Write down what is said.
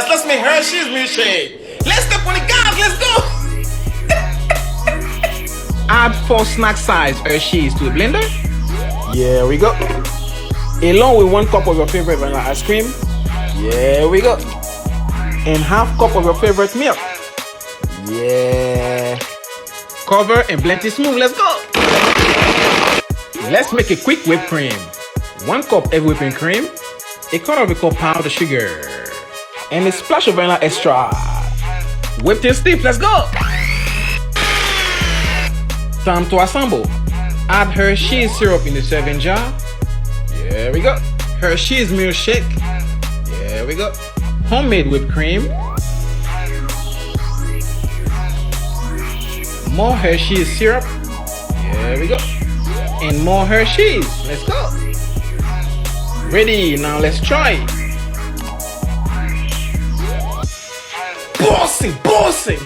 guys, let's make Hershey's milkshake. Let's step on the gas, let's go. Add 4 snack size Hershey's to a blender. Here we go. Along with 1 cup of your favorite vanilla ice cream. Here we go. And half cup of your favorite milk. Yeah. Cover and blend it smooth. Let's go. Let's make a quick whipped cream. 1 cup heavy whipping cream, a quarter of a cup powdered sugar, and a splash of vanilla extra. Whipped and stiff. Let's go. Time to assemble. Add Hershey's syrup in the serving jar. Here we go. Hershey's milkshake. Here we go. Homemade whipped cream. More Hershey's syrup. Here we go. And more Hershey's. Let's go. Ready, now let's try. Bossing.